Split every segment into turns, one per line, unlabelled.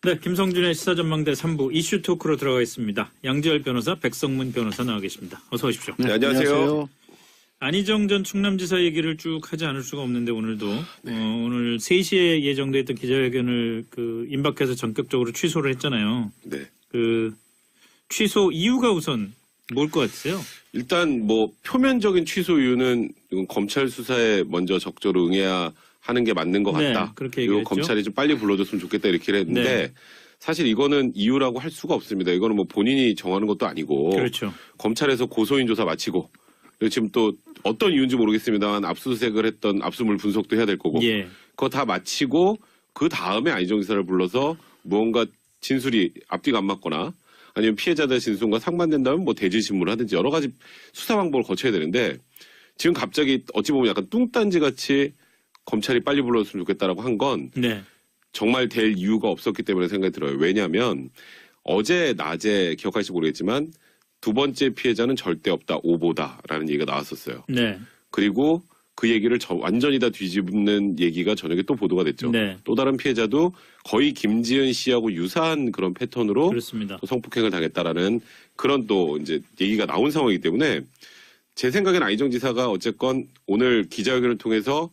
네, 김성준의 시사전망대 3부 이슈 토크로 들어가겠습니다. 양지열 변호사, 백성문 변호사 나와 계십니다. 어서 오십시오.
네, 안녕하세요.
안희정 전 충남지사 얘기를 쭉 하지 않을 수가 없는데 오늘도 오늘 3시에 예정돼 있던 기자회견을 임박해서 전격적으로 취소를 했잖아요.
네.
취소 이유가 우선 뭘 것 같으세요?
일단 뭐 표면적인 취소 이유는 이건 검찰 수사에 먼저 적절히 응해야 하는 게 맞는 것 같다.
네, 그렇게
그리고
얘기했죠.
검찰이 좀 빨리 불러줬으면 좋겠다 이렇게 했는데
네.
사실 이거는 이유라고 할 수가 없습니다. 이거는 뭐 본인이 정하는 것도 아니고
그렇죠.
검찰에서 고소인 조사 마치고 그리고 지금 또 어떤 이유인지 모르겠습니다만 압수수색을 했던 압수물 분석도 해야 될 거고
예.
그거 다 마치고 그 다음에 안희정 지사를 불러서 무언가 진술이 앞뒤가 안 맞거나 아니면 피해자들 진술과 상반된다면 뭐 대질신문을 하든지 여러 가지 수사 방법을 거쳐야 되는데 지금 갑자기 어찌 보면 약간 뚱딴지 같이 검찰이 빨리 불러줬으면 좋겠다라고 한 건
네.
정말 될 이유가 없었기 때문에 생각이 들어요. 왜냐하면 어제 낮에 기억할지 모르겠지만 두 번째 피해자는 절대 없다, 오보다라는 얘기가 나왔었어요.
네.
그리고 그 얘기를 완전히 다 뒤집는 얘기가 저녁에 또 보도가 됐죠.
네.
또 다른 피해자도 거의 김지은 씨하고 유사한 그런 패턴으로
그렇습니다.
또 성폭행을 당했다라는 그런 또 이제 얘기가 나온 상황이기 때문에 제 생각엔 안희정 지사가 어쨌건 오늘 기자회견을 통해서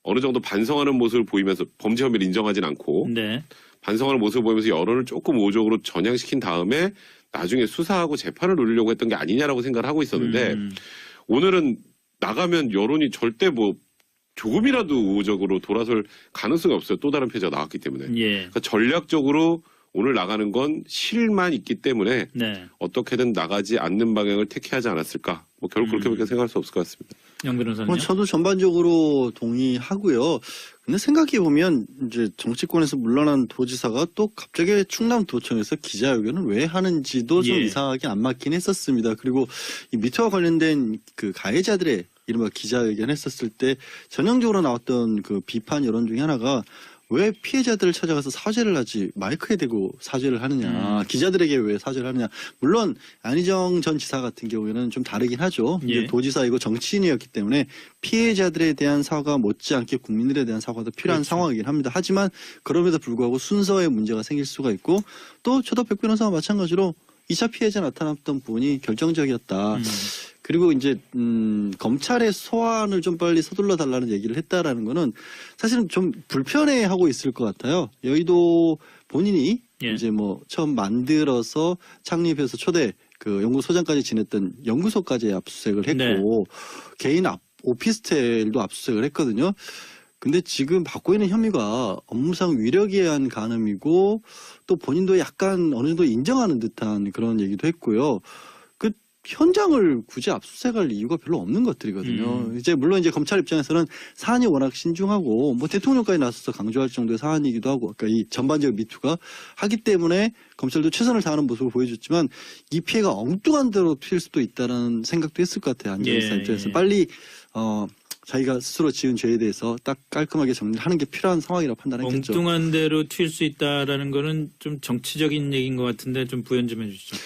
어느 정도 반성하는 모습을 보이면서 범죄 혐의를 인정하진 않고
네.
반성하는 모습을 보이면서 여론을 조금 우호적으로 전향시킨 다음에 나중에 수사하고 재판을 노리려고 했던 게 아니냐라고 생각을 하고 있었는데 오늘은 나가면 여론이 절대 뭐 조금이라도 우호적으로 돌아설 가능성이 없어요. 또 다른 피해자가 나왔기 때문에.
예.
그러니까 전략적으로 오늘 나가는 건 실만 있기 때문에
네.
어떻게든 나가지 않는 방향을 택해하지 않았을까. 뭐 결국 그렇게밖에 생각할 수 없을 것 같습니다.
양 변호사님.
저도 전반적으로 동의하고요. 근데 생각해 보면 이제 정치권에서 물러난 도지사가 또 갑자기 충남도청에서 기자회견을 왜 하는지도 좀
예.
이상하게 안 맞긴 했었습니다. 그리고 이 미투와 관련된 그 가해자들의 이른바 기자회견 했었을 때 전형적으로 나왔던 그 비판 여론 중에 하나가 왜 피해자들을 찾아가서 사죄를 하지 마이크에 대고 사죄를 하느냐 기자들에게 왜 사죄를 하느냐. 물론 안희정 전 지사 같은 경우에는 좀 다르긴 하죠.
예.
도지사이고 정치인이었기 때문에 피해자들에 대한 사과 못지않게 국민들에 대한 사과도 필요한
그렇죠.
상황이긴 합니다. 하지만 그럼에도 불구하고 순서에 문제가 생길 수가 있고 또 저도 백 변호사와 마찬가지로 2차 피해자 나타났던 부분이 결정적이었다. 그리고 이제 검찰의 소환을 좀 빨리 서둘러 달라는 얘기를 했다라는 거는 사실은 좀 불편해하고 있을 것 같아요. 여의도 본인이
예.
이제 뭐 처음 만들어서 창립해서 초대 그 연구소장까지 지냈던 연구소까지 압수수색을 했고 개인 오피스텔도 압수수색을 했거든요. 근데 지금 받고 있는 혐의가 업무상 위력에 의한 간음이고 또 본인도 약간 어느 정도 인정하는 듯한 그런 얘기도 했고요. 그 현장을 굳이 압수수색할 이유가 별로 없는 것들이거든요. 이제 물론 이제 검찰 입장에서는 사안이 워낙 신중하고 뭐 대통령까지 나서서 강조할 정도의 사안이기도 하고 그러니까 이 전반적 미투가 하기 때문에 검찰도 최선을 다하는 모습을 보여줬지만 이 피해가 엉뚱한 대로 튈 수도 있다는 생각도 했을 것 같아요. 안전 지사 입장에서 빨리 자기가 스스로 지은 죄에 대해서 딱 깔끔하게 정리를 하는 게 필요한 상황이라고 판단했겠죠.
엉뚱한 대로 튈 수 있다라는 거는 좀 정치적인 얘기인 것 같은데 좀 부연 좀 해주시죠.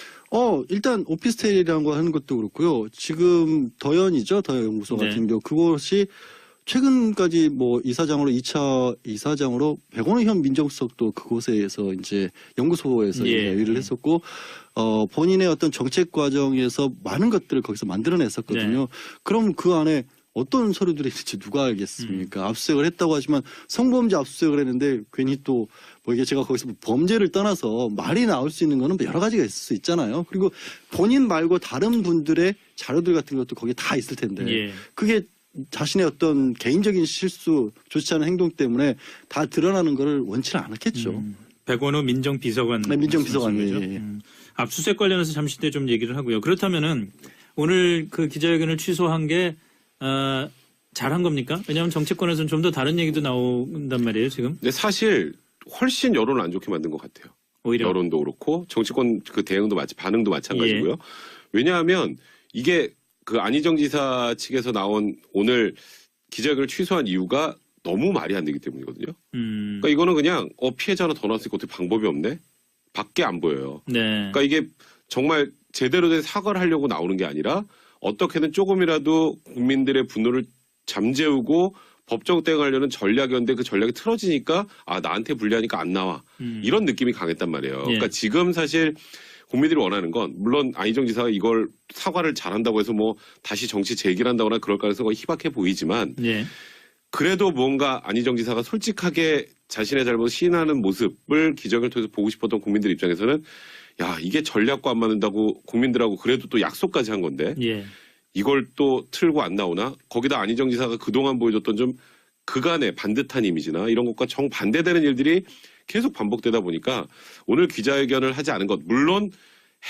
일단 오피스텔이라는 거 하는 것도 그렇고요. 지금 더연이죠. 더연연구소
네.
같은 경우 그것이 최근까지 뭐 이사장으로 2차 이사장으로 백원의 민정수석도 그곳에서 이제 연구소에서
예.
일을 했었고 본인의 어떤 정책 과정에서 많은 것들을 거기서 만들어냈었거든요.
네.
그럼 그 안에 어떤 서류들이 있을지 누가 알겠습니까? 압수수색을 했다고 하지만 성범죄 압수수색을 했는데 괜히 또 뭐 이게 제가 거기서 범죄를 떠나서 말이 나올 수 있는 거는 여러 가지가 있을 수 있잖아요. 그리고 본인 말고 다른 분들의 자료들 같은 것도 거기에 다 있을 텐데
예.
그게 자신의 어떤 개인적인 실수 좋지 않은 행동 때문에 다 드러나는 거를 원치는 않았겠죠.
백원호 민정비서관.
네, 민정비서관.
말씀이시죠?
예.
압수수색 관련해서 잠시 뒤에 좀 얘기를 하고요. 그렇다면은 오늘 그 기자회견을 취소한 게 잘한 겁니까? 왜냐하면 정치권에서는 좀 더 다른 얘기도 나온단 말이에요, 지금.
근데 사실 훨씬 여론을 안 좋게 만든 것 같아요.
오히려.
여론도 그렇고 정치권 그 대응도 반응도 마찬가지고요.
예.
왜냐하면 이게 그 안희정 지사 측에서 나온 오늘 기자회견을 취소한 이유가 너무 말이 안 되기 때문이거든요. 그러니까 이거는 그냥 피해자 하나 더 나왔으니까 어떻게 방법이 없네? 밖에 안 보여요.
네.
그러니까 이게 정말 제대로 된 사과를 하려고 나오는 게 아니라 어떻게든 조금이라도 국민들의 분노를 잠재우고 법정 대응하려는 전략이었는데 그 전략이 틀어지니까 나한테 불리하니까 안 나와. 이런 느낌이 강했단 말이에요.
예.
그러니까 지금 사실 국민들이 원하는 건 물론 안희정 지사가 이걸 사과를 잘한다고 해서 뭐 다시 정치 재기한다거나 그럴 가능성이 희박해 보이지만
예.
그래도 뭔가 안희정 지사가 솔직하게 자신의 잘못을 시인하는 모습을 기자회견을 통해서 보고 싶었던 국민들 입장에서는 야 이게 전략과 안 맞는다고 국민들하고 그래도 또 약속까지 한 건데
예.
이걸 또 틀고 안 나오나? 거기다 안희정 지사가 그동안 보여줬던 좀 그간의 반듯한 이미지나 이런 것과 정반대되는 일들이 계속 반복되다 보니까 오늘 기자회견을 하지 않은 것 물론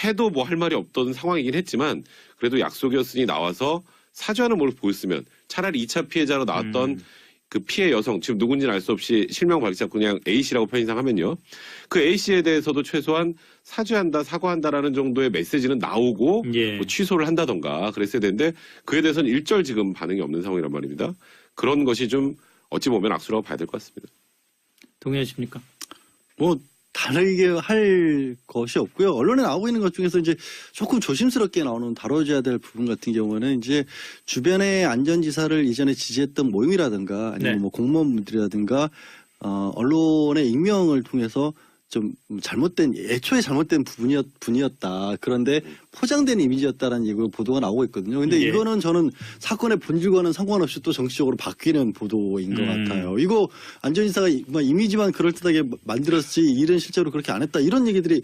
해도 뭐 할 말이 없던 상황이긴 했지만 그래도 약속이었으니 나와서 사죄하는 모습을 보였으면 차라리 2차 피해자로 나왔던 그 피해 여성 지금 누군지는 알 수 없이 실명 밝히지 않고 그냥 A씨라고 편의상하면요. 그 A씨에 대해서도 최소한 사죄한다 사과한다라는 정도의 메시지는 나오고
예.
뭐 취소를 한다던가 그랬어야 되는데 그에 대해서는 일절 지금 반응이 없는 상황이란 말입니다. 그런 것이 좀 어찌 보면 악수라고 봐야 될 것 같습니다.
동의하십니까?
뭐 다르게 할 것이 없고요. 언론에 나오고 있는 것 중에서 이제 조금 조심스럽게 나오는 다뤄줘야 될 부분 같은 경우는 이제 주변의 안전지사를 이전에 지지했던 모임이라든가 아니면
네.
뭐 공무원분들이라든가 언론의 익명을 통해서 좀 애초에 잘못된 분이었다. 그런데 포장된 이미지였다라는 얘기 보도가 나오고 있거든요. 근데
예.
이거는 저는 사건의 본질과는 상관없이 또 정치적으로 바뀌는 보도인 것 같아요. 이거 안전지사가 이미지만 그럴듯하게 만들었지 일은 실제로 그렇게 안 했다. 이런 얘기들이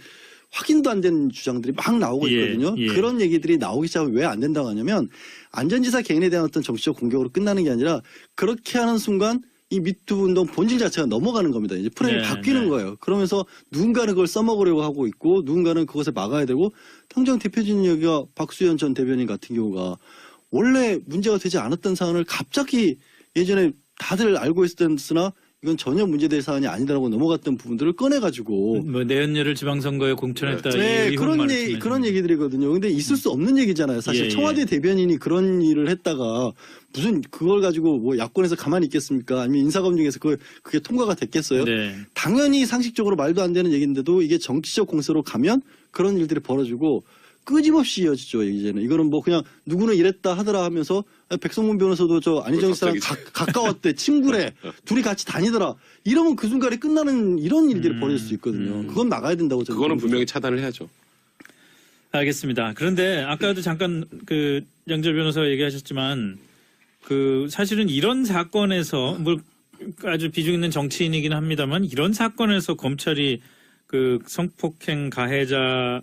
확인도 안 된 주장들이 막 나오고
예,
있거든요.
예.
그런 얘기들이 나오기 시작하면 왜 안 된다고 하냐면 안전지사 개인에 대한 어떤 정치적 공격으로 끝나는 게 아니라 그렇게 하는 순간 이 미투 운동 본질 자체가 넘어가는 겁니다. 이제 프레임이
네,
바뀌는
네.
거예요. 그러면서 누군가는 그걸 써먹으려고 하고 있고 누군가는 그것을 막아야 되고 당장 대표진 여기가 박수현 전 대변인 같은 경우가 원래 문제가 되지 않았던 사안을 갑자기 예전에 다들 알고 있었으나 이건 전혀 문제될 사안이 아니다라고 넘어갔던 부분들을 꺼내가지고
뭐 내연녀를 지방선거에 공천했다.
네,
이
그런 얘기들이거든요. 근데 있을 수 없는 얘기잖아요. 사실
예,
청와대
예.
대변인이 그런 일을 했다가 무슨 그걸 가지고 뭐 야권에서 가만히 있겠습니까? 아니면 인사검증에서 그게 통과가 됐겠어요?
네.
당연히 상식적으로 말도 안 되는 얘기인데도 이게 정치적 공세로 가면 그런 일들이 벌어지고 끊임없이 이어지죠. 이제는 이거는 뭐 그냥 누구는 이랬다 하더라 하면서 백성문 변호사도 저 안희정 씨랑 가까웠대 친구래 둘이 같이 다니더라 이러면 그 순간에 끝나는 이런 일들이 벌어질 수 있거든요. 그건 막아야 된다고 저는
그거는
보는
분명히
거죠.
차단을 해야죠.
알겠습니다. 그런데 아까도 잠깐 그 양절 변호사가 얘기하셨지만 그 사실은 이런 사건에서 뭐 아주 비중 있는 정치인이긴 합니다만 이런 사건에서 검찰이 그 성폭행 가해자의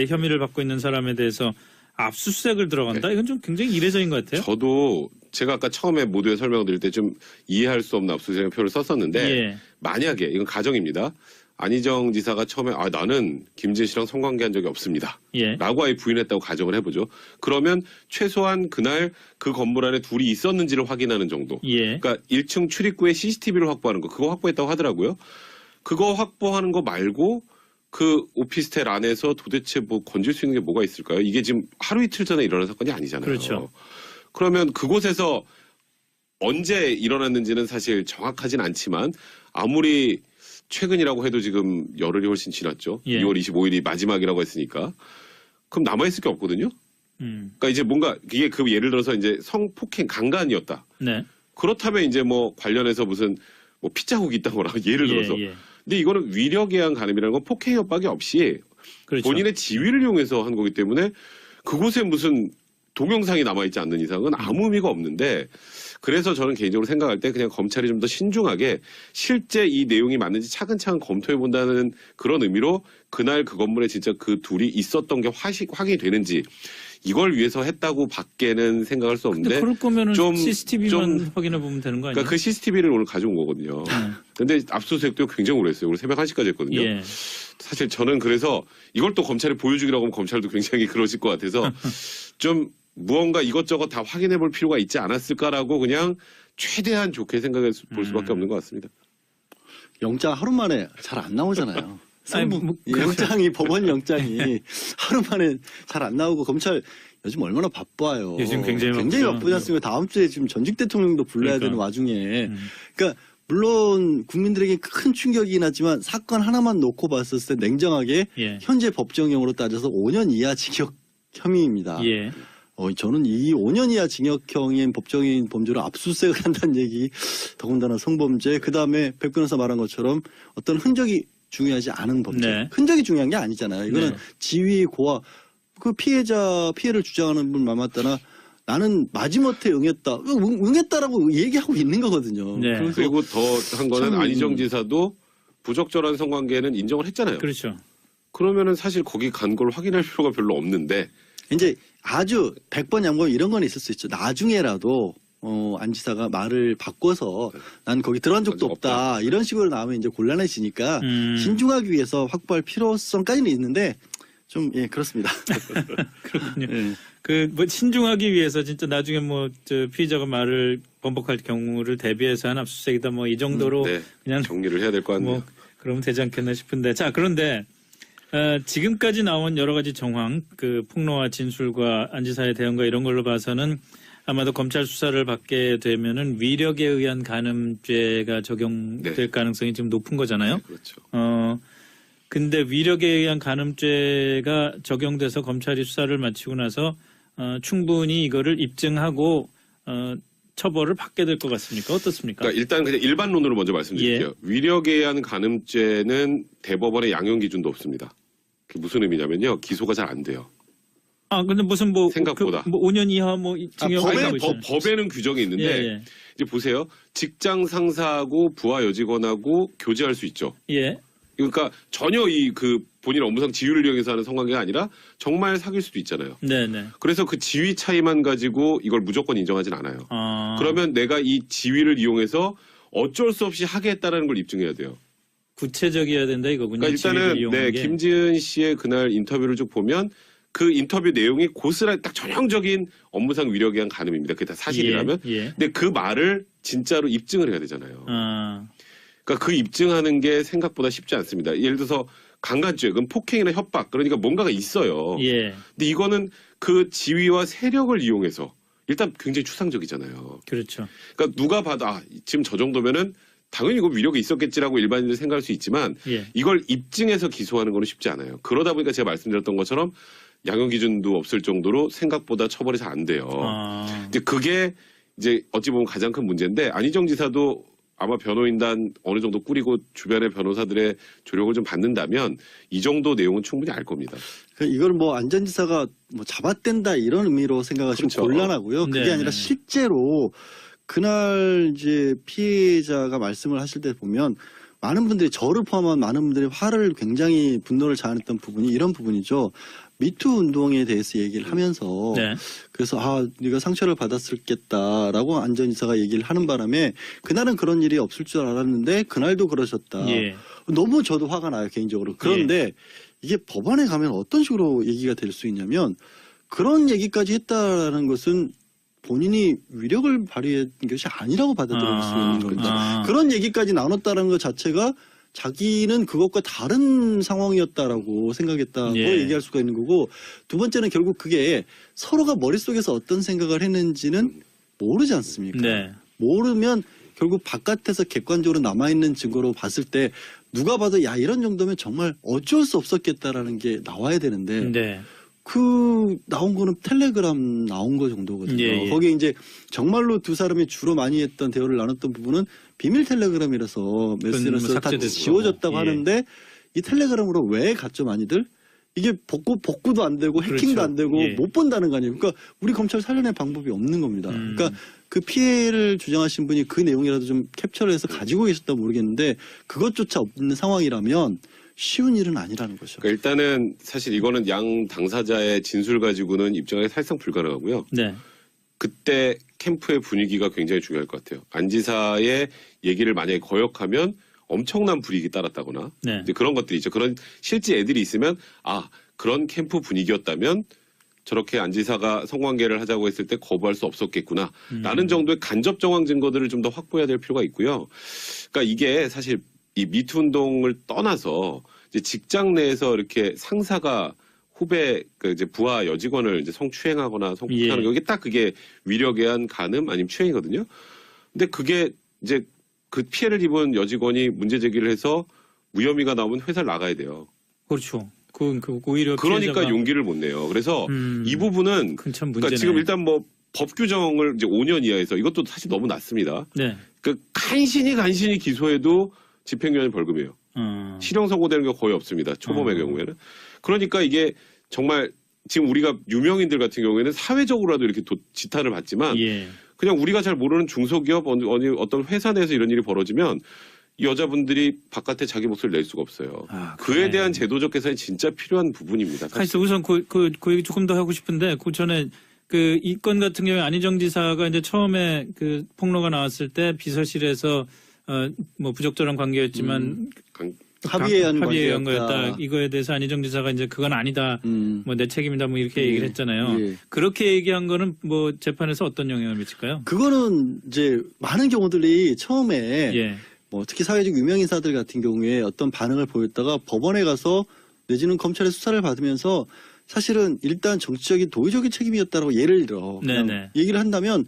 혐의를 받고 있는 사람에 대해서 압수수색을 들어간다? 이건 좀 굉장히 이례적인 것 같아요.
저도 제가 아까 처음에 모두의 설명을 드릴 때 좀 이해할 수 없는 압수수색 표를 썼었는데
예.
만약에 이건 가정입니다. 안희정 지사가 처음에 나는 김진 씨랑 성관계한 적이 없습니다.
예.
라고 아예 부인했다고 가정을 해보죠. 그러면 최소한 그날 그 건물 안에 둘이 있었는지를 확인하는 정도.
예.
그러니까 1층 출입구에 CCTV를 확보하는 거 그거 확보했다고 하더라고요. 그거 확보하는 거 말고 그 오피스텔 안에서 도대체 뭐 건질 수 있는 게 뭐가 있을까요? 이게 지금 하루 이틀 전에 일어난 사건이 아니잖아요.
그렇죠.
그러면 그곳에서 언제 일어났는지는 사실 정확하진 않지만 아무리 최근이라고 해도 지금 열흘이 훨씬 지났죠.
예.
2월 25일이 마지막이라고 했으니까. 그럼 남아있을 게 없거든요. 그러니까 이제 뭔가 이게 그 예를 들어서 이제 성폭행 강간이었다.
네.
그렇다면 이제 뭐 관련해서 무슨 뭐 핏자국이 있다거나 예를 들어서.
예.
근데 이거는 위력에 의한 간음이라는 건 폭행 협박이 없이
그렇죠.
본인의 지위를 이용해서 한 거기 때문에 그곳에 무슨 동영상이 남아있지 않는 이상은 아무 의미가 없는데 그래서 저는 개인적으로 생각할 때 그냥 검찰이 좀 더 신중하게 실제 이 내용이 맞는지 차근차근 검토해 본다는 그런 의미로 그날 그 건물에 진짜 그 둘이 있었던 게 확인이 되는지 이걸 위해서 했다고 밖에는 생각할 수
근데
없는데
그럴 거면은
좀-
CCTV만
좀-
확인해 보면 되는 거 아니에요?
그러니까 그 CCTV를 오늘 가져온 거거든요. 근데 압수수색도 굉장히 오래 했어요. 오늘 새벽 1시까지 했거든요.
예.
사실 저는 그래서 이걸 또 검찰에 보여주기라고 하면 검찰도 굉장히 그러실 것 같아서 좀 무언가 이것저것 다 확인해 볼 필요가 있지 않았을까라고 그냥 최대한 좋게 생각해 볼 수밖에 없는 것 같습니다.
영장 하루 만에 잘 안 나오잖아요.
아니, 뭐,
영장이 법원 영장이 하루 만에 잘 안 나오고 검찰 요즘 얼마나 바빠요.
요즘 굉장히 바쁘죠.
바쁘지 않습니까? 다음 주에 지금 전직 대통령도 불러야
그러니까.
되는 와중에 그러니까 물론 국민들에게 큰 충격이긴 하지만 사건 하나만 놓고 봤을 때 냉정하게
예.
현재 법정형으로 따져서 5년 이하 징역 혐의입니다.
예.
저는 이 5년 이하 징역형인 법정인 범죄를 압수수색을 한다는 얘기, 더군다나 성범죄, 그 다음에 백 변호사 말한 것처럼 어떤 흔적이 중요하지 않은 범죄.
네.
흔적이 중요한 게 아니잖아요. 이거는
네.
지위, 고하, 그 피해를 주장하는 분 말 맞다나 나는 마지못해 응했다. 응했다라고 얘기하고 있는 거거든요.
네.
그래서
그리고 더 한 거는
참-
안희정 지사도 부적절한 성관계는 인정을 했잖아요.
그렇죠.
그러면은 사실 거기 간 걸 확인할 필요가 별로 없는데
이제 아주 100번 양보하면 이런 건 있을 수 있죠. 나중에라도 안 지사가 말을 바꿔서 난 거기 들어간 적도 없다. 이런 식으로 나오면 이제 곤란해지니까 신중하기 위해서 확보할 필요성까지는 있는데 좀 예 그렇습니다.
그렇군요.
예.
그 뭐 신중하기 위해서 진짜 나중에 뭐 저 피의자가 말을 번복할 경우를 대비해서 한 압수수색이다 뭐 이 정도로
네,
그냥
정리를 해야 될 것 같네요.
뭐 그러면 되지 않겠나 싶은데 자 그런데 지금까지 나온 여러 가지 정황 그 폭로와 진술과 안 지사의 대응과 이런 걸로 봐서는 아마도 검찰 수사를 받게 되면은 위력에 의한 간음죄가 적용될
네.
가능성이 지금 높은 거잖아요.
그렇죠.
근데 위력에 의한 간음죄가 적용돼서 검찰이 수사를 마치고 나서 충분히 이거를 입증하고 처벌을 받게 될 것 같습니까? 어떻습니까?
그러니까 일단 그냥 일반론으로 먼저 말씀드릴게요. 위력에 의한 간음죄는 대법원의 양형 기준도 없습니다. 그게 무슨 의미냐면요. 기소가 잘 안 돼요.
근데 무슨 뭐
생각보다.
뭐 5년 이하 뭐 징역
법에-
그러니까
있잖아요.
법에는 규정이 있는데
예,
이제 보세요. 직장 상사하고 부하 여직원하고 교제할 수 있죠.
예.
그러니까 전혀 그 본인 업무상 지위를 이용해서 하는 성관계가 아니라 정말 사귈 수도 있잖아요.
네, 네.
그래서 그 지위 차이만 가지고 이걸 무조건 인정하진 않아요. 그러면 내가 이 지위를 이용해서 어쩔 수 없이 하겠다라는 걸 입증해야 돼요.
구체적이어야 된다 이거군요.
그러니까
지위를
일단은
이용한 게.
김지은 씨의 그날 인터뷰를 쭉 보면 그 인터뷰 내용이 고스란히 딱 전형적인 업무상 위력에 의한 간음입니다. 그게 다 사실이라면.
예, 예.
근데 그 말을 진짜로 입증을 해야 되잖아요. 그러니까 그 입증하는 게 생각보다 쉽지 않습니다. 예를 들어서 강간죄, 그럼 폭행이나 협박, 그러니까 뭔가가 있어요.
예.
근데 이거는 그 지위와 세력을 이용해서 일단 굉장히 추상적이잖아요.
그렇죠.
그러니까 누가 봐도 지금 저 정도면은 당연히 이거 위력이 있었겠지라고 일반인들 생각할 수 있지만
예.
이걸 입증해서 기소하는 거는 쉽지 않아요. 그러다 보니까 제가 말씀드렸던 것처럼 양형 기준도 없을 정도로 생각보다 처벌이 잘 안 돼요. 근데 그게 이제 어찌 보면 가장 큰 문제인데 안희정 지사도 아마 변호인단 어느 정도 꾸리고 주변의 변호사들의 조력을 좀 받는다면 이 정도 내용은 충분히 알 겁니다.
이걸 뭐 안전지사가 뭐 잡아댄다 이런 의미로 생각하시면
그렇죠.
곤란하고요. 그게
네,
아니라
네.
실제로 그날 이제 피해자가 말씀을 하실 때 보면 많은 분들이 저를 포함한 많은 분들이 화를 굉장히 분노를 자아냈던 부분이 이런 부분이죠. 미투 운동에 대해서 얘기를 하면서
네.
그래서 네가 상처를 받았을겠다라고 안전지사가 얘기를 하는 바람에 그날은 그런 일이 없을 줄 알았는데 그날도 그러셨다.
예.
너무 저도 화가 나요 개인적으로. 그런데 이게 법원에 가면 어떤 식으로 얘기가 될 수 있냐면 그런 얘기까지 했다라는 것은 본인이 위력을 발휘한 것이 아니라고 받아들일 수 있는 겁니다. 그런 얘기까지 나눴다는 것 자체가 자기는 그것과 다른 상황이었다라고 생각했다고
예.
얘기할 수가 있는 거고 두 번째는 결국 그게 서로가 머릿속에서 어떤 생각을 했는지는 모르지 않습니까?
네.
모르면 결국 바깥에서 객관적으로 남아있는 증거로 봤을 때 누가 봐도 야 이런 정도면 정말 어쩔 수 없었겠다라는 게 나와야 되는데
네.
그 나온 거는 텔레그램 나온 거 정도거든요.
예, 예.
거기에 이제 정말로 두 사람이 주로 많이 했던 대화를 나눴던 부분은 비밀 텔레그램이라서 메시지에서 다
삭제됐고.
지워졌다고
예.
하는데 이 텔레그램으로 왜 갔죠 많이들? 이게 복구도 안 되고 해킹도
그렇죠.
안 되고
예.
못 본다는 거 아니에요. 그러니까 우리 검찰 살려낼 방법이 없는 겁니다. 그러니까 그 피해를 주장하신 분이 그 내용이라도 좀 캡처를 해서 가지고 계셨다 모르겠는데 그것조차 없는 상황이라면 쉬운 일은 아니라는 거죠.
그러니까 일단은 사실 이거는 양 당사자의 진술 가지고는 입증하기 사실상 불가능하고요.
네.
그때 캠프의 분위기가 굉장히 중요할 것 같아요. 안 지사의 얘기를 만약에 거역하면 엄청난 불이익이 따랐다거나
네.
이제 그런 것들이 있죠. 그런 실제 애들이 있으면 그런 캠프 분위기였다면 저렇게 안 지사가 성관계를 하자고 했을 때 거부할 수 없었겠구나. 라는 정도의 간접 정황 증거들을 좀 더 확보해야 될 필요가 있고요. 그러니까 이게 사실 이 미투 운동을 떠나서 이제 직장 내에서 이렇게 상사가 후배 그 이제 부하 여직원을 이제 성추행하거나 성폭행하는
예.
이게 딱 그게 위력에 의한 간음 아니면 추행이거든요. 근데 그게 이제 그 피해를 입은 여직원이 문제 제기를 해서 무혐의가 나오면 회사를 나가야 돼요.
그렇죠. 오히려
그러니까
피해자가-
용기를 못 내요. 그래서 이 부분은
그건 참
그러니까
문제네.
지금 일단 뭐 법 규정을 이제 5년 이하에서 이것도 사실 너무 낮습니다.
네.
그 간신히 기소해도 집행유예 벌금이에요. 실형 선고되는 게 거의 없습니다. 초범의 경우에는. 그러니까 이게 정말 지금 우리가 유명인들 같은 경우에는 사회적으로라도 이렇게 지탄을 받지만
예.
그냥 우리가 잘 모르는 중소기업 어떤 회사 내에서 이런 일이 벌어지면 이 여자분들이 바깥에 자기 목소리를 낼 수가 없어요.
아,
그에
그래.
대한 제도적 개선이 진짜 필요한 부분입니다. 사실.
사실 우선 그 얘기 조금 더 하고 싶은데 그 전에 그 이 건 같은 경우에 안희정 지사가 이제 처음에 그 폭로가 나왔을 때 비서실에서 뭐 부적절한 관계였지만
합의한
합의한
관계였다.
거였다. 이거에 대해서 안희정 지사가 이제 그건 아니다. 뭐 내 책임이다. 뭐 이렇게
예.
얘기를 했잖아요.
예.
그렇게 얘기한 거는 뭐 재판에서 어떤 영향을 미칠까요?
그거는 이제 많은 경우들이 처음에
예.
뭐 특히 사회적 유명인사들 같은 경우에 어떤 반응을 보였다가 법원에 가서 내지는 검찰의 수사를 받으면서 사실은 일단 정치적인 도의적인 책임이었다라고 예를 들어 그냥
네네.
얘기를 한다면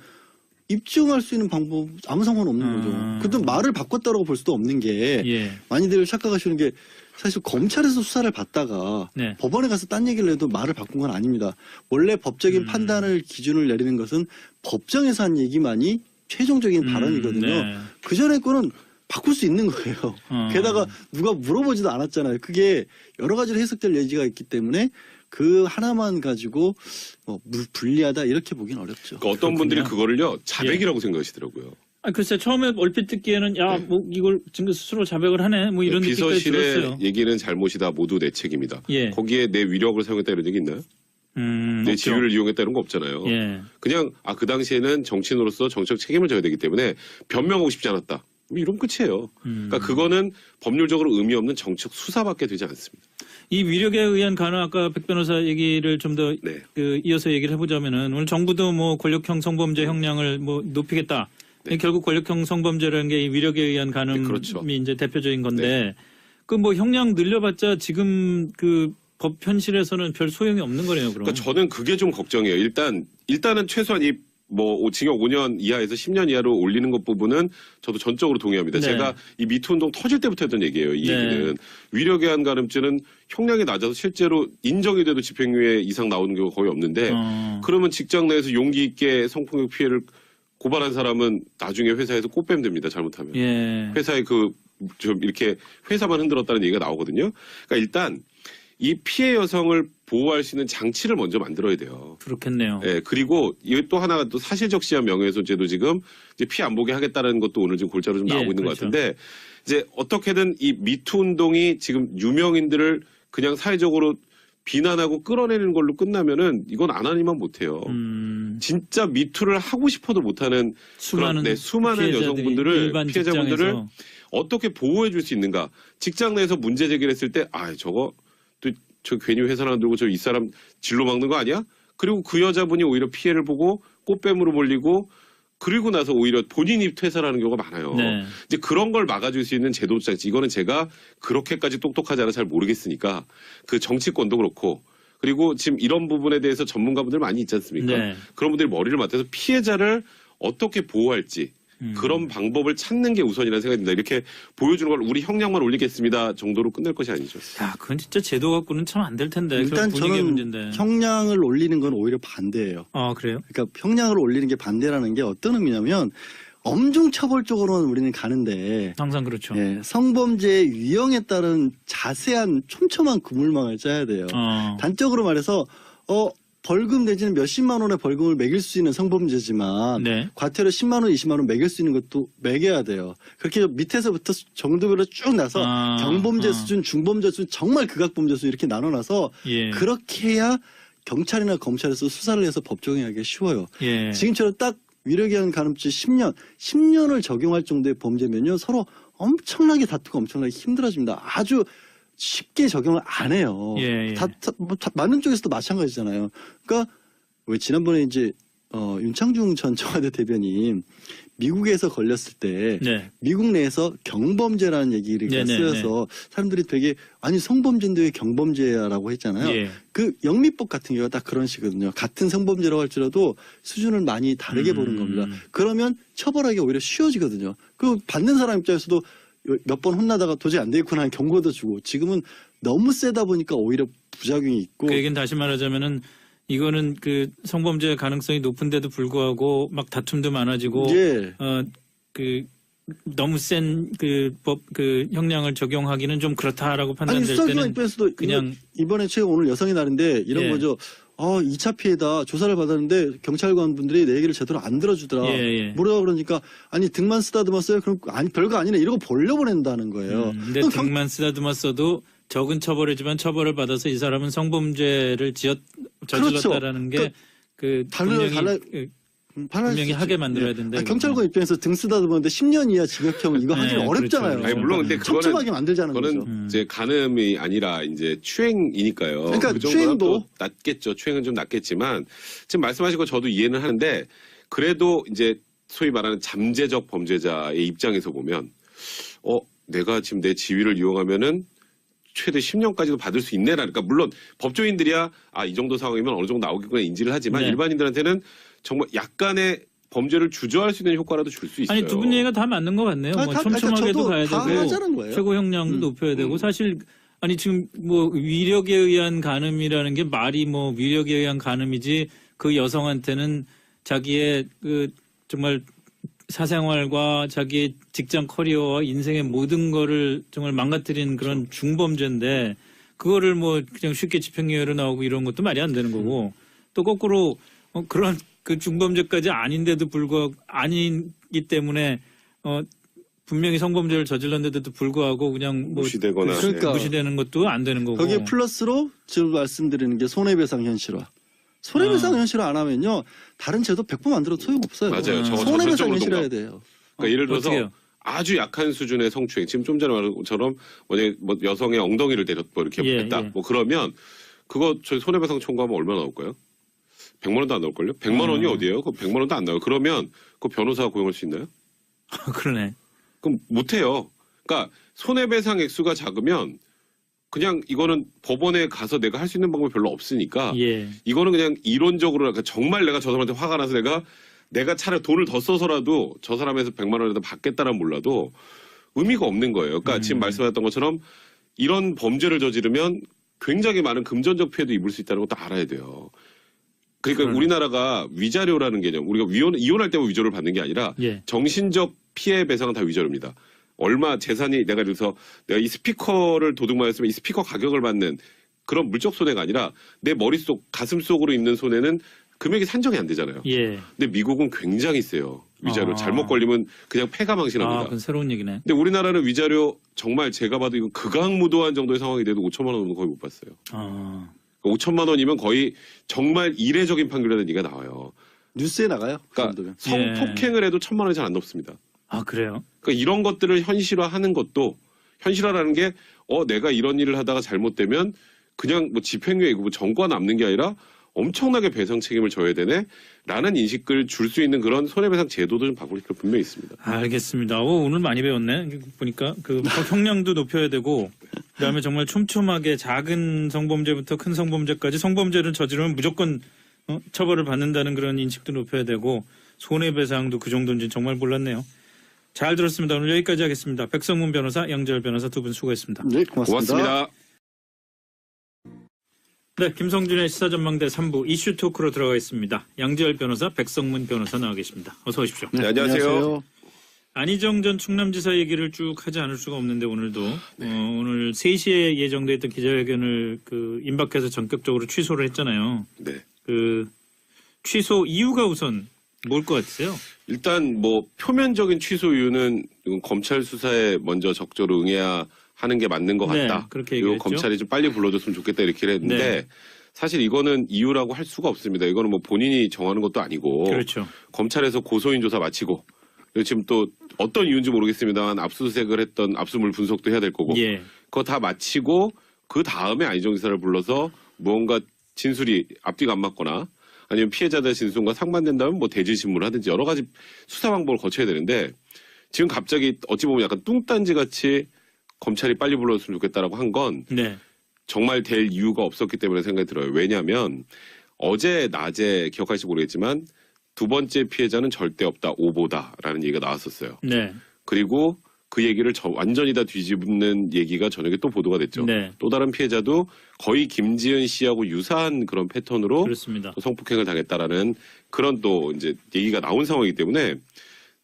입증할 수 있는 방법 아무 상관없는 거죠. 그것도 말을 바꿨다라고 볼 수도 없는 게
예.
많이들 착각하시는 게 사실 검찰에서 수사를 받다가
네.
법원에 가서 딴 얘기를 해도 말을 바꾼 건 아닙니다. 원래 법적인 판단을 기준을 내리는 것은 법정에서 한 얘기만이 최종적인 발언이거든요.
네.
그 전에 거는 바꿀 수 있는 거예요. 게다가 누가 물어보지도 않았잖아요. 그게 여러 가지로 해석될 여지가 있기 때문에 그 하나만 가지고 불리하다 이렇게 보기는 어렵죠.
그러니까 어떤 분들이 그거를요 자백이라고 생각하시더라고요.
아, 글쎄 처음에 얼핏 듣기에는 뭐 이걸 증거 스스로 자백을 하네. 뭐 이런 느낌까지
비서실의
들었어요.
얘기는 잘못이다. 모두 내 책임이다.
예.
거기에 내 위력을 사용했다 이런 얘기 있나요? 내
없죠.
지위를 이용했다 이런 거 없잖아요.
예.
그냥 그 당시에는 정치인으로서 정치적 책임을 져야 되기 때문에 변명하고 싶지 않았다. 이런 끝이에요. 그러니까 그거는 법률적으로 의미 없는 정치적 수사밖에 되지 않습니다.
이 위력에 의한 간호 아까 백 변호사 얘기를 좀 더
네.
이어서 얘기를 해보자면은 오늘 정부도 뭐 권력형 성범죄 형량을 뭐 높이겠다.
네.
결국 권력형 성범죄라는 게 이 위력에 의한 간음이
그렇죠.
이제 대표적인 건데 그 뭐 형량 늘려봤자 지금 그 법 현실에서는 별 소용이 없는 거네요. 그럼.
그러니까 저는 그게 좀 걱정이에요. 일단은 최소한 뭐 징역 5년 이하에서 10년 이하로 올리는 것 부분은 저도 전적으로 동의합니다.
네.
제가 이 미투 운동 터질 때부터 했던 얘기예요. 이
네.
얘기는 위력에 의한 간음죄는 형량이 낮아서 실제로 인정이 돼도 집행유예 이상 나오는 경우가 거의 없는데 그러면 직장 내에서 용기 있게 성폭력 피해를 고발한 사람은 나중에 회사에서 꽃뱀 됩니다. 잘못하면.
예.
회사에 좀 이렇게 회사만 흔들었다는 얘기가 나오거든요. 그러니까 일단 이 피해 여성을 보호할 수 있는 장치를 먼저 만들어야 돼요.
그렇겠네요.
예, 그리고 이게 또 하나가 또 사실적 시한 명예훼손죄도 지금 이제 피해 안 보게 하겠다는 것도 오늘 지금 골자로 좀
예,
나오고 있는
그렇죠.
것 같은데 이제 어떻게든 이 미투 운동이 지금 유명인들을 그냥 사회적으로 비난하고 끌어내는 걸로 끝나면은 이건 안 하니만 못해요. 진짜 미투를 하고 싶어도 못하는
수많은
수많은
피해자들이
여성분들을
일반
피해자분들을
직장에서.
어떻게 보호해 줄 수 있는가? 직장 내에서 문제 제기를 했을 때 저거 또 저 괜히 회사 만들고 저 이 사람 진로 막는 거 아니야? 그리고 그 여자분이 오히려 피해를 보고 꽃뱀으로 몰리고 그리고 나서 오히려 본인이 퇴사라는 경우가 많아요.
네.
이제 그런 걸 막아줄 수 있는 제도 장치 이거는 제가 그렇게까지 똑똑하지 않아 잘 모르겠으니까 그 정치권도 그렇고 그리고 지금 이런 부분에 대해서 전문가분들 많이 있지 않습니까?
네.
그런 분들이 머리를 맞대서 피해자를 어떻게 보호할지 그런 방법을 찾는 게 우선이라는 생각이 듭니다. 이렇게 보여주는 걸 우리 형량만 올리겠습니다 정도로 끝낼 것이 아니죠.
야, 그건 진짜 제도 갖고는 참 안 될 텐데.
일단
그건 분위기의
저는
문제인데.
형량을 올리는 건 오히려 반대예요.
아, 그래요?
그러니까 형량을 올리는 게 반대라는 게 어떤 의미냐면 엄중 처벌적으로는 우리는 가는데
항상 그렇죠.
예, 성범죄의 유형에 따른 자세한 촘촘한 그물망을 짜야 돼요. 단적으로 말해서 벌금 내지는 몇십만 원의 벌금을 매길 수 있는 성범죄지만
네.
과태료 10만 원, 20만 원 매길 수 있는 것도 매겨야 돼요. 그렇게 밑에서부터 정도별로 쭉 나서 경범죄 수준, 중범죄 수준, 정말 극악범죄 수준 이렇게 나눠놔서
예.
그렇게 해야 경찰이나 검찰에서 수사를 해서 법 적용하기가 쉬워요.
예.
지금처럼 딱 위력에 의한 간음죄 10년을 적용할 정도의 범죄면요 서로 엄청나게 다투고 엄청나게 힘들어집니다. 아주 쉽게 적용을 안 해요.
예, 예.
다 맞는 쪽에서도 마찬가지잖아요. 그러니까 왜 지난번에 이제 윤창중 전 청와대 대변인 미국에서 걸렸을 때
네.
미국 내에서 경범죄라는 얘기를
네, 네,
쓰여서 사람들이 되게 아니 성범죄인데 왜 경범죄야라고 했잖아요.
예.
그 영미법 같은 경우가 딱 그런 식이거든요. 같은 성범죄라고 할지라도 수준을 많이 다르게 보는 겁니다. 그러면 처벌하기가 오히려 쉬워지거든요. 그 받는 사람 입장에서도 몇 번 혼나다가 도저히 안 되겠구나 하는 경고도 주고 지금은 너무 세다 보니까 오히려 부작용이 있고
그 얘기는 다시 말하자면은 이거는 그 성범죄 가능성이 높은데도 불구하고 막 다툼도 많아지고
예.
그 너무 센 그 법 그 형량을 적용하기는 좀 그렇다라고
아니
판단될
수사기관
때는
입장에서도
그냥
이번에 최근 오늘 여성의 날인데 이런
예.
거죠. 2차 피해다 조사를 받았는데 경찰관 분들이 내 얘기를 제대로 안 들어주더라.
예.
뭐라고 그러니까 아니 등만 쓰다듬었어요. 그럼 아니 별거 아니네 이러고 벌려보낸다는 거예요.
근데
그럼
등만 쓰다듬어 써도 적은 처벌이지만 처벌을 받아서 이 사람은 성범죄를 저질렀다라는 게 그 분명히 하게 만들어야 된다.
경찰관 입장에서 등 쓰다듬었는데 10년 이하 징역형 이거 하기 어렵잖아요.
그렇죠.
아니, 물론 근데
촘촘하게 만들자는 거죠.
그거는 이제 간음이 아니라 이제 추행이니까요.
그러니까
그 정도는
추행도
또 낮겠죠. 추행은 좀 낮겠지만 지금 말씀하신 거 저도 이해는 하는데 그래도 이제 소위 말하는 잠재적 범죄자의 입장에서 보면 내가 지금 내 지위를 이용하면은 최대 10년까지도 받을 수 있네라. 그러니까 물론 법조인들이야 이 정도 상황이면 어느 정도 나오겠구나 인지를 하지만
네.
일반인들한테는 정말 약간의 범죄를 주저할 수 있는 효과라도 줄 수 있어요.
아니 두 분 얘기가 다 맞는 것 같네요. 뭐
그러니까
촘촘하게도
저도
가야
다
되고
하자는 거예요.
최고 형량도 높여야 되고 사실 아니 지금 뭐 위력에 의한 간음이라는 게 말이 뭐 위력에 의한 간음이지 그 여성한테는 자기의 그 정말 사생활과 자기의 직장 커리어와 인생의 모든 거를 정말 망가뜨린 그런 중범죄인데 그거를 뭐 그냥 쉽게 집행유예로 나오고 이런 것도 말이 안 되는 거고 또 거꾸로 그런 그 중범죄까지 아닌데도 불구하고 아니기 때문에 분명히 성범죄를 저질렀는데도 불구하고 그냥 뭐
무시되거나
그러니까
무시되는 것도 안 되는 거고
거기에 플러스로 지금 말씀드리는 게 손해배상 현실화. 손해배상 현실화 안 하면요 다른 제도 100번 만들어도 소용없어요.
맞아요. 저거
손해배상
전적으로
현실화해야
동감.
돼요.
그러니까 예를 들어서
어떻게요?
아주 약한 수준의 성추행, 지금 좀 전에 말한 것처럼 만약에 뭐 여성의 엉덩이를 때렸고 이렇게
예,
했다.
예.
뭐 그러면 그거 저희 손해배상 청구하면 얼마나 나올까요? 100만 원도 안 나올걸요? 100만 원이 어디예요? 그 100만 원도 안 나와요. 그러면 그 변호사가 고용할 수 있나요?
그러네.
그럼 못 해요. 그러니까 손해배상 액수가 작으면 그냥 이거는 법원에 가서 내가 할 수 있는 방법이 별로 없으니까
예.
이거는 그냥 이론적으로 그러니까 정말 내가 저 사람한테 화가 나서 내가 차라리 돈을 더 써서라도 저 사람에서 100만 원이라도 받겠다란 몰라도 의미가 없는 거예요. 그러니까 지금 말씀하셨던 것처럼 이런 범죄를 저지르면 굉장히 많은 금전적 피해도 입을 수 있다는 것도 알아야 돼요. 그러니까 우리나라가 위자료라는 개념, 우리가 이혼할 때만 위자료를 받는 게 아니라
예.
정신적 피해 배상은 다 위자료입니다. 얼마 재산이 내가 이 스피커를 도둑맞았으면 이 스피커 가격을 받는 그런 물적 손해가 아니라 내 머릿속 가슴 속으로 있는 손해는 금액이 산정이 안 되잖아요.
예.
근데 미국은 굉장히 세요. 위자료 잘못 걸리면 그냥 폐가 망신합니다.
그건 새로운 얘기네.
근데 우리나라는 위자료 정말 제가 봐도 이거 극악무도한 정도의 상황이 돼도 5천만 원은 거의 못 봤어요. 5천만 원이면 거의 정말 이례적인 판결이라는 얘기가 나와요.
뉴스에 나가요. 그
그러니까
정도면.
성폭행을 해도 1,000만 원이 잘 안 넘습니다.
그래요?
그러니까 이런 것들을 현실화하는 것도 현실화라는 게 내가 이런 일을 하다가 잘못되면 그냥 뭐 집행유예 뭐 전과 남는 게 아니라 엄청나게 배상 책임을 져야 되네라는 인식을 줄 수 있는 그런 손해배상 제도도 좀 바꿀 필요 분명히 있습니다.
알겠습니다. 오늘 많이 배웠네. 보니까 그 형량도 높여야 되고 그다음에 정말 촘촘하게 작은 성범죄부터 큰 성범죄까지 성범죄를 저지르면 무조건 처벌을 받는다는 그런 인식도 높여야 되고 손해배상도 그 정도인지 정말 몰랐네요. 잘 들었습니다. 오늘 여기까지 하겠습니다. 백성문 변호사, 양재열 변호사 두 분 수고했습니다.
네, 고맙습니다.
고맙습니다.
네, 김성준의 시사전망대 3부 이슈 토크로 들어가겠습니다. 양재열 변호사, 백성문 변호사 나와 계십니다. 어서 오십시오.
네, 안녕하세요.
안희정 전 충남지사 얘기를 쭉 하지 않을 수가 없는데 오늘도 오늘 3시에 예정돼 있던 기자회견을 임박해서 전격적으로 취소를 했잖아요.
네.
취소 이유가 우선 뭘 것 같으세요?
일단 뭐 표면적인 취소 이유는 이건 검찰 수사에 먼저 적절히 응해야 하는 게 맞는 것
네,
같다.
그렇게
그리고
얘기했죠.
검찰이 좀 빨리 불러줬으면 좋겠다 이렇게 했는데
네.
사실 이거는 이유라고 할 수가 없습니다. 이거는 뭐 본인이 정하는 것도 아니고
그렇죠.
검찰에서 고소인 조사 마치고 그리고 지금 또 어떤 이유인지 모르겠습니다만 압수수색을 했던 압수물 분석도 해야 될 거고
예.
그거 다 마치고 그 다음에 안희정 지사를 불러서 무언가 진술이 앞뒤가 안 맞거나 아니면 피해자들 진술과 상반된다면 뭐 대질신문을 하든지 여러 가지 수사 방법을 거쳐야 되는데 지금 갑자기 어찌 보면 약간 뚱딴지 같이 검찰이 빨리 불러줬으면 좋겠다라고 한 건
네.
정말 될 이유가 없었기 때문에 생각이 들어요. 왜냐하면 어제 낮에 기억하실지 모르겠지만 두 번째 피해자는 절대 없다, 오보다라는 얘기가 나왔었어요.
네.
그리고 그 얘기를 완전히 다 뒤집는 얘기가 저녁에 또 보도가 됐죠.
네.
또 다른 피해자도 거의 김지은 씨하고 유사한 그런 패턴으로
그렇습니다.
또 성폭행을 당했다라는 그런 또 이제 얘기가 나온 상황이기 때문에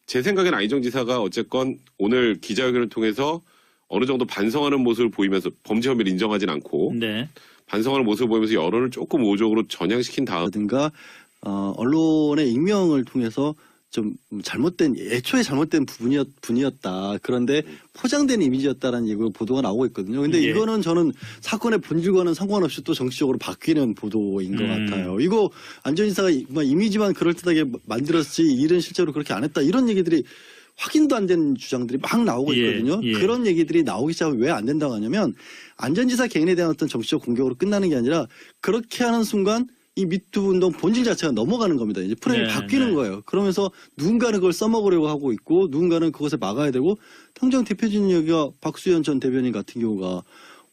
제 생각엔 안희정 지사가 어쨌건 오늘 기자회견을 통해서 어느 정도 반성하는 모습을 보이면서 범죄 혐의를 인정하진 않고
네.
반성하는 모습을 보이면서 여론을 조금 우호적으로 전향시킨 다음
라든가 언론의 익명을 통해서 좀 애초에 잘못된 분이었다. 그런데 포장된 이미지였다라는 얘기로 보도가 나오고 있거든요. 근데
예.
이거는 저는 사건의 본질과는 상관없이 또 정치적으로 바뀌는 보도인 것 같아요. 이거 안전 지사가 이미지만 그럴듯하게 만들었지 일은 실제로 그렇게 안 했다. 이런 얘기들이 확인도 안 된 주장들이 막 나오고 있거든요.
예.
그런 얘기들이 나오기 시작하면 왜 안 된다고 하냐면 안전지사 개인에 대한 어떤 정치적 공격으로 끝나는 게 아니라 그렇게 하는 순간 이 미투 운동 본질 자체가 넘어가는 겁니다. 이제 프레임이
네,
바뀌는
네.
거예요. 그러면서 누군가는 그걸 써먹으려고 하고 있고 누군가는 그것을 막아야 되고 당장 대표진 여기가 박수현 전 대변인 같은 경우가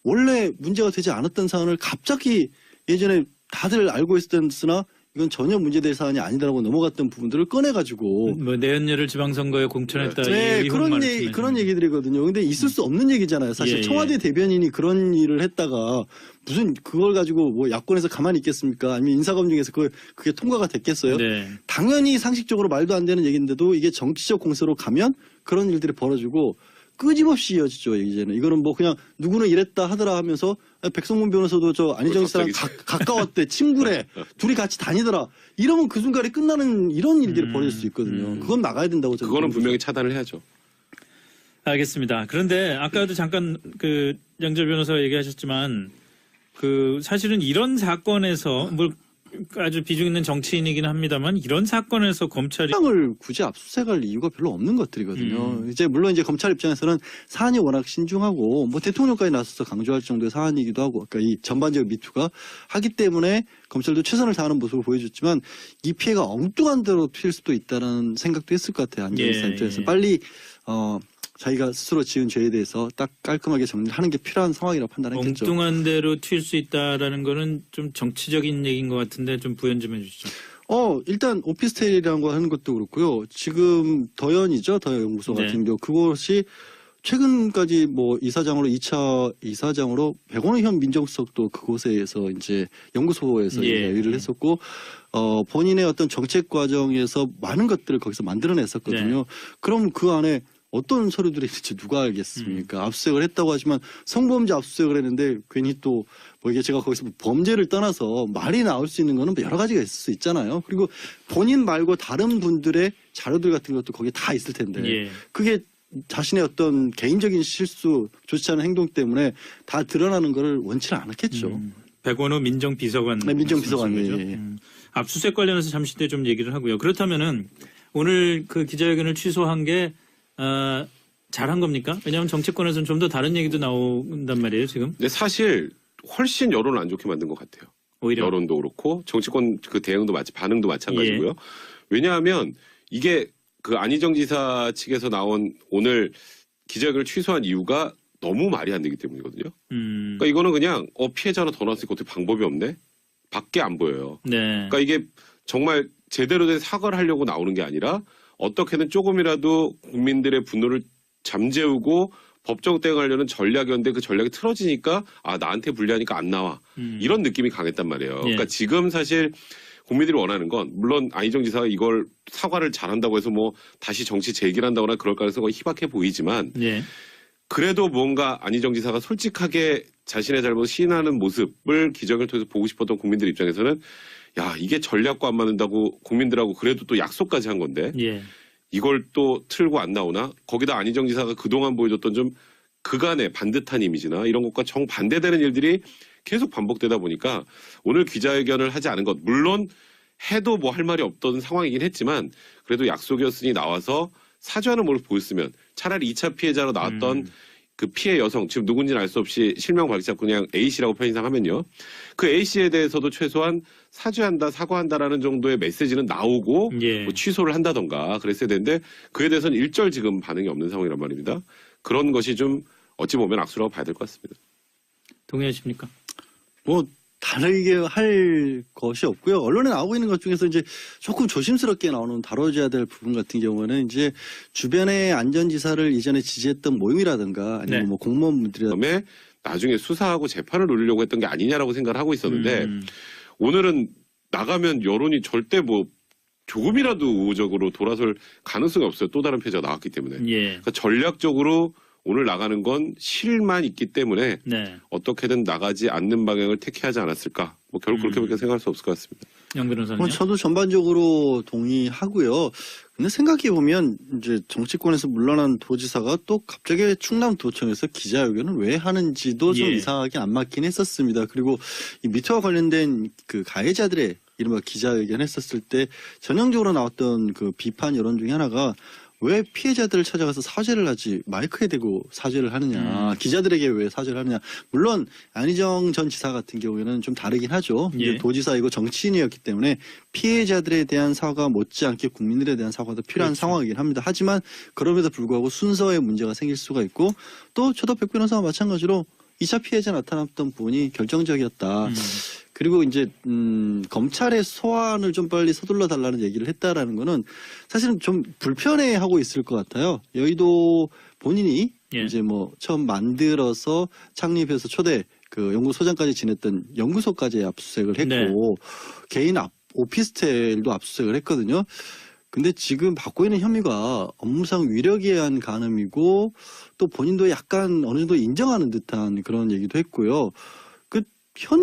원래 문제가 되지 않았던 사안을 갑자기 예전에 다들 알고 있었으나 이건 전혀 문제될 사안이 아니다라고 넘어갔던 부분들을 꺼내가지고
뭐 내연녀를 지방선거에 공천했다.
네,
이
그런 얘기들이거든요. 근데 있을 수 없는 얘기잖아요. 사실
예,
청와대 대변인이 그런 일을 했다가 무슨 그걸 가지고 뭐 야권에서 가만히 있겠습니까? 아니면 인사검증에서 그게 통과가 됐겠어요?
네.
당연히 상식적으로 말도 안 되는 얘기인데도 이게 정치적 공세로 가면 그런 일들이 벌어지고 끊임없이 이어지죠. 이제는 이거는 뭐 그냥 누구는 이랬다 하더라 하면서 백성문 변호사도 저 안희정 씨랑 가까웠대, 친구래, 둘이 같이 다니더라. 이러면 그 순간에 끝나는 이런 일들이 벌어질 수 있거든요. 그건 나가야 된다고 저는.
그거는 분명히 차단을 해야죠.
알겠습니다. 그런데 아까도 잠깐 그 양절 변호사가 얘기하셨지만 그 사실은 이런 사건에서 뭘 아주 비중 있는 정치인이긴 합니다만 이런 사건에서 검찰이
을 굳이 압수수색할 이유가 별로 없는 것들이거든요. 이제 물론 이제 검찰 입장에서는 사안이 워낙 신중하고 뭐 대통령까지 나서서 강조할 정도의 사안이기도 하고, 그러니까 이 전반적 미투가 하기 때문에 검찰도 최선을 다하는 모습을 보여줬지만 이 피해가 엉뚱한 대로 튈 수도 있다는 생각도 했을 것 같아요. 안전 지사 입장에서 빨리 자기가 스스로 지은 죄에 대해서 딱 깔끔하게 정리를 하는 게 필요한 상황이라고 판단했겠죠.
엉뚱한 대로 튈 수 있다라는 거는 좀 정치적인 얘기인 것 같은데 좀 부연 좀 해주시죠.
일단 오피스텔이라는 거 하는 것도 그렇고요. 지금 더연이죠. 더연연구소
네.
같은 경우 그것이 최근까지 뭐 이사장으로 2차 이사장으로 백원의 민정수석도 그곳에서 이제 연구소에서
예.
일을 했었고 본인의 어떤 정책 과정에서 많은 것들을 거기서 만들어냈었거든요.
네.
그럼 그 안에 어떤 서류들이 있을지 누가 알겠습니까? 압수수색을 했다고 하지만 성범죄 압수수색을 했는데 괜히 또 뭐 이게 제가 거기서 범죄를 떠나서 말이 나올 수 있는 거는 여러 가지가 있을 수 있잖아요. 그리고 본인 말고 다른 분들의 자료들 같은 것도 거기에 다 있을 텐데
예.
그게 자신의 어떤 개인적인 실수, 좋지 않은 행동 때문에 다 드러나는 거를 원치는 않았겠죠.
백원호 민정비서관.
네, 민정비서관.
말씀이죠?
예.
압수수색 관련해서 잠시 뒤에 좀 얘기를 하고요. 그렇다면은 오늘 그 기자회견을 취소한 게 잘한 겁니까? 왜냐하면 정치권에서는 좀 더 다른 얘기도 나온단 말이에요, 지금.
근데 사실 훨씬 여론을 안 좋게 만든 것 같아요.
오히려.
여론도 그렇고 정치권 그 대응도 반응도 마찬가지고요.
예.
왜냐하면 이게 그 안희정 지사 측에서 나온 오늘 기자회견을 취소한 이유가 너무 말이 안 되기 때문이거든요. 그러니까 이거는 그냥 피해자 하나 더 나왔으니까 어떻게 방법이 없네? 밖에 안 보여요.
네.
그러니까 이게 정말 제대로 된 사과를 하려고 나오는 게 아니라 어떻게든 조금이라도 국민들의 분노를 잠재우고 법정 대응하려는 전략이었는데 그 전략이 틀어지니까 나한테 불리하니까 안 나와. 이런 느낌이 강했단 말이에요. 그러니까 지금 사실 국민들이 원하는 건 물론 안희정 지사가 이걸 사과를 잘한다고 해서 뭐 다시 정치 재기한다거나 그럴 가능성이 희박해 보이지만
예.
그래도 뭔가 안희정 지사가 솔직하게 자신의 잘못을 시인하는 모습을 기자회견을 통해서 보고 싶었던 국민들 입장에서는 야 이게 전략과 안 맞는다고 국민들하고 그래도 또 약속까지 한 건데
예.
이걸 또 틀고 안 나오나? 거기다 안희정 지사가 그동안 보여줬던 좀 그간의 반듯한 이미지나 이런 것과 정반대되는 일들이 계속 반복되다 보니까 오늘 기자회견을 하지 않은 것 물론 해도 뭐 할 말이 없던 상황이긴 했지만 그래도 약속이었으니 나와서 사죄하는 모습을 보였으면 차라리 2차 피해자로 나왔던 그 피해 여성 지금 누군지는 알 수 없이 실명 밝히지 않고 그냥 A씨라고 편의상 하면요. 그 A씨에 대해서도 최소한 사죄한다 사과한다라는 정도의 메시지는 나오고
예.
뭐 취소를 한다던가 그랬어야 되는데 그에 대해서는 일절 지금 반응이 없는 상황이란 말입니다. 그런 것이 좀 어찌 보면 악수라고 봐야 될 것 같습니다.
동의하십니까?
뭐 다르게 할 것이 없고요. 언론에 나오고 있는 것 중에서 이제 조금 조심스럽게 나오는 다뤄줘야 될 부분 같은 경우는 이제 주변의 안전지사를 이전에 지지했던 모임이라든가 아니면
네.
뭐 공무원분들이라든가
그다음에 나중에 수사하고 재판을 노리려고 했던 게 아니냐라고 생각을 하고 있었는데 오늘은 나가면 여론이 절대 뭐 조금이라도 우호적으로 돌아설 가능성이 없어요. 또 다른 피해자가 나왔기 때문에.
예.
그러니까 전략적으로 오늘 나가는 건 실만 있기 때문에
네.
어떻게든 나가지 않는 방향을 택해하지 않았을까. 뭐 결국 그렇게밖에 생각할 수 없을 것 같습니다.
영 변호사님.
저도 전반적으로 동의하고요. 근데 생각해 보면 이제 정치권에서 물러난 도지사가 또 갑자기 충남도청에서 기자회견을 왜 하는지도 좀
예.
이상하게 안 맞긴 했었습니다. 그리고 이 미투와 관련된 그 가해자들의 이른바 기자회견 했었을 때 전형적으로 나왔던 그 비판 여론 중에 하나가 왜 피해자들을 찾아가서 사죄를 하지 마이크에 대고 사죄를 하느냐 기자들에게 왜 사죄를 하느냐. 물론 안희정 전 지사 같은 경우에는 좀 다르긴 하죠.
예.
이제 도지사이고 정치인이었기 때문에 피해자들에 대한 사과 못지않게 국민들에 대한 사과도 필요한
그렇죠.
상황이긴 합니다. 하지만 그럼에도 불구하고 순서에 문제가 생길 수가 있고 또 최덕백 변호사와 마찬가지로 2차 피해자 나타났던 부분이 결정적이었다. 그리고 이제 검찰의 소환을 좀 빨리 서둘러 달라는 얘기를 했다라는 거는 사실은 좀 불편해하고 있을 것 같아요. 여의도 본인이
예.
이제 뭐 처음 만들어서 창립해서 초대 그 연구소장까지 지냈던 연구소까지 압수수색을 했고
네.
개인 오피스텔도 압수수색을 했거든요. 근데 지금 받고 있는 혐의가 업무상 위력에 의한 간음이고 또 본인도 약간 어느 정도 인정하는 듯한 그런 얘기도 했고요. 그 현장